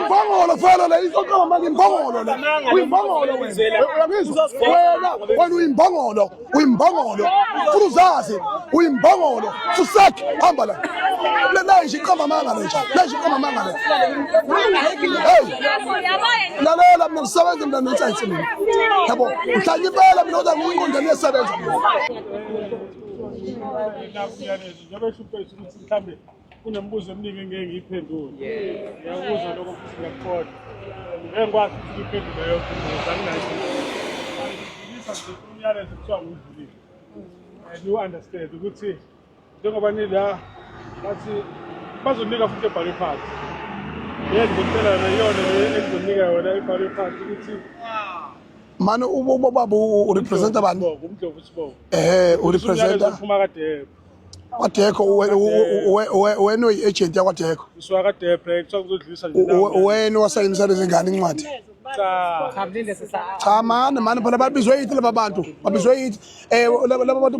Uyimbongolo fela la izoqala manje imbongolo la. Uyimbongolo wena. Uyangizwa? Wena uyimbongolo, uyimbongolo. Futhi uzazi uyimbongolo. Fusek hamba la. La nje iqamba manga la nje. La nje iqamba manga la. Hey. Lalela mina ngisebenza mina nonsayithi mina. Yabo, uhlanye impela mina oza ngingqondane yesebenza. Njengoba eshuphe ukuthi mhlambe kunembuzo eminingi engeke ngiyiphendule. Ngiyakuzwa lokho futhi ngiyakukholwa. Ngeke ngikwazi ukuthi ngiphendule yonke imibuzo anginayo. Ngiyisa nje umyalezo kuthiwa ngudlulile. And you understand ukuthi njengoba nila bathi bazonika futhi ebhalwe phansi. Yena ngicela yona engizonika yona ebhalwe phansi ukuthi mani ubaba urepresenta bani? Umdlovu Sibongo. Urepresenta uphuma kade Wadeko wena uyi-agent yakwaDeko. Iswa kade kuthiwa kuzodlulisa nje. Wena wasayinisa lezi ngane incwadi. Cha mani phela babizwe yithi laba bantu. Babizwe yithi laba bantu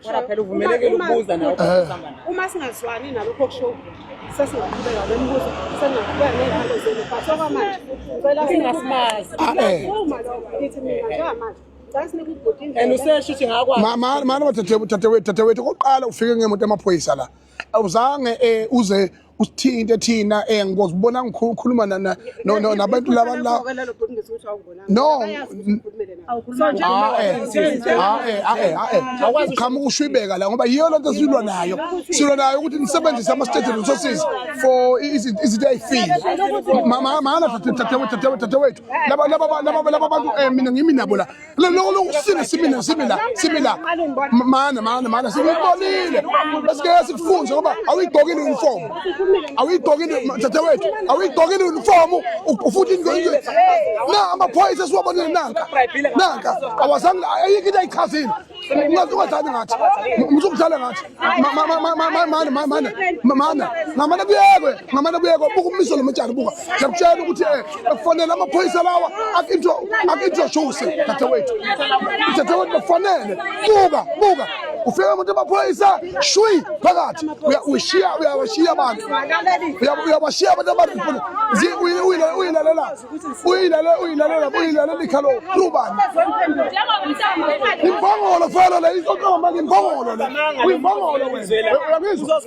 Kodwa phela uvumelekile ukubuza nawe uma singazwani nalokho kusho sesingaqhubeka lemibuzo sengaqhubeka nezihambo zenu but okwamanje ngicela singasimazi uma lokho lithi mina njengamanje and useshithi ngakwazi mani dadewethu okokuqala ufike ngemoto emaphoyisa la awuzange uze usithinte thina ngibona ngikhuluma nabantu laba la no khama ukushwibeka la ngoba yiyo lonto silwa nayo ukuthi nisebenzise ama-state resources for izinto ey'file mana dadewethu laba bantu mina ngimi nabo la lokusine simi la mana sikubonile besike sikufunze ngoba awuyigqokile uniform awuyigqokile dadewethu awuyigqokile uniform futhi na amaphoyisa siwabonile nanka awazange ayikho into ayichazile ungathani ngathi ngizokudlala ngathi ngamane kuyekwe buka ummiso lomatshana buka ngiyakutshela ukuthi ekufanele amaphoyisa lawa akintroduce dadewethu bafanele buka ufika umuntu amaphoyisa shwi phakathi uyabashiya abantu uyabashiya abantu abaripona uyilalela ikhalo lubani imbongolo fela la izoqala manje imbongolo la uyimbongolo uyangizwa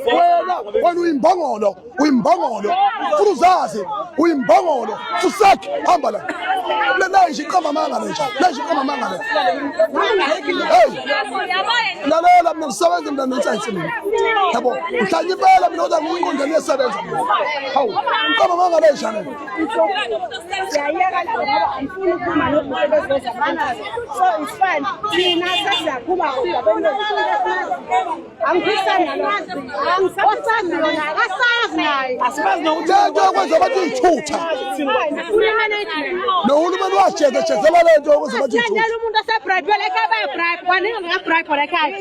wena uyimbongolo futhi uzazi uyimbongolo fusek hamba la la nje iqamba manga la nje la nje iqamba manga la lalela mina ngisebenza mina nonsayithi mina yabo uhlanye impela mina oza ngingqondane yesebenza hawu iqamba manga la njani siyayeka la ngoba angifuni ukukhuluma nokusebenza bezamanje so it's fine thina sesiyakhuluma kodwa angifisana nazo angisasazi yona akasazi naye asibazi nokuthi okwenza abantu iy'thutha nohulumeni wajezela le nto okwenza abantu iy'thutha umuntu osebrayibhele ekhaya bayabrayibha kwaningi ngabrayibha ekhaya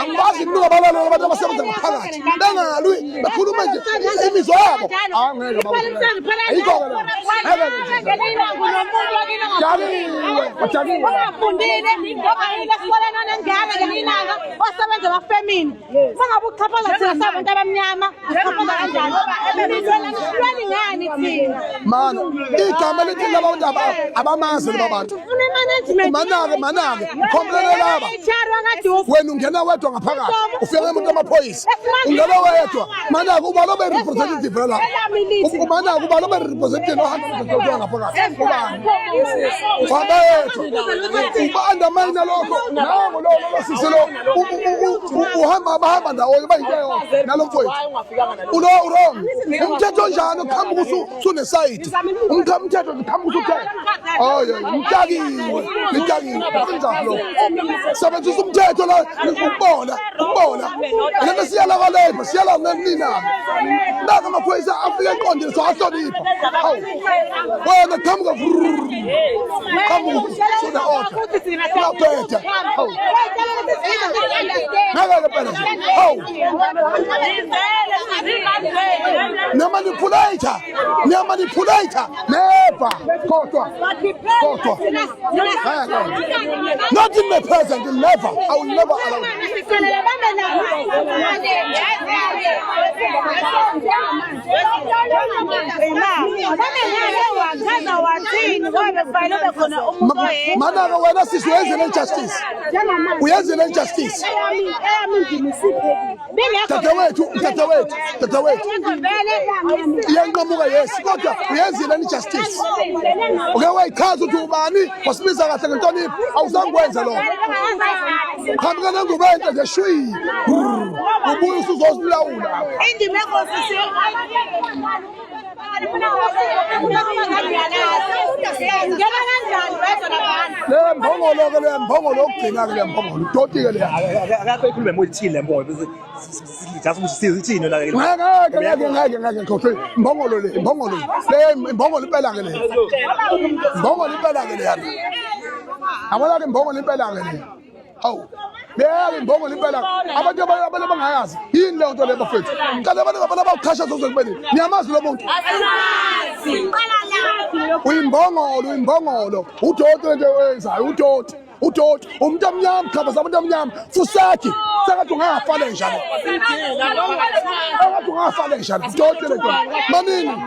angibazi mninga abalaleli abantu abasebenza ngaphakathi bengalwi bekhuluma nje imizwa yabo wafundile okanye esikoleni onengane ngelinanga osebenza bafemini mangabe uchaphaza thina sabantu abamnyama uchaphaza kanjani lwani ngani thina mana igama lithi labantu abamazi laba bantu manake khomplele laba wena ungena wedwa ngaphakathi ufike ngemuntu amaphoyisa ungena wedwa manake uba lobe representative la manake uba lobe representative ohamba ngaphakathi ubani uba-undermine lokho nango lo sisilo bahamba ndawonye bayinto nalo mfowethu urong umthetho njani ukuhamba usunesayidi umthetho ukuhamba usuthetha nitakiwe kunjalo lokho sebenzisa umthetho la ukubona lento siyala kwalapha siyala nina naka amaphoyisa afike eqondile so ahlonipha hawu wena qamuka soda order uyaphetha hawu nakake phela nje hawu niyamanipulator never kodwa not in the present, never. I will never allow it. Mana ke wena sisi uyenze injustice. Uyenze injustice. Dadewethu. Iyanqamuka yes kodwa uyenze injustice. Uke wayichaza ukuthi ubani wasibiza kahle ngentonipho awuzangikwenza lokho. Qhamuka nengubo enhle nje shwi. Ubuye usuzosilawula. Le mbongolo ogcina ke le mbongolo doti ke le akakho ikhulume mothile le mbongolo bese just usithini la ke ngeke ngokho mbongolo le mbongolo impela ke le mbongolo impela ke le yana abona ke mbongolo impela ke le hawu beke mbongolo impela abantu abangayazi yini le nto le bafethu ngicela abantu abawuqhasha zokubeni niyamazi lo muntu uyimbongolo udoti nje wenzayo udoti umuntu omnyama chabaza abantu omnyama fusathi sakathi ungafale njalo udoti le nto manini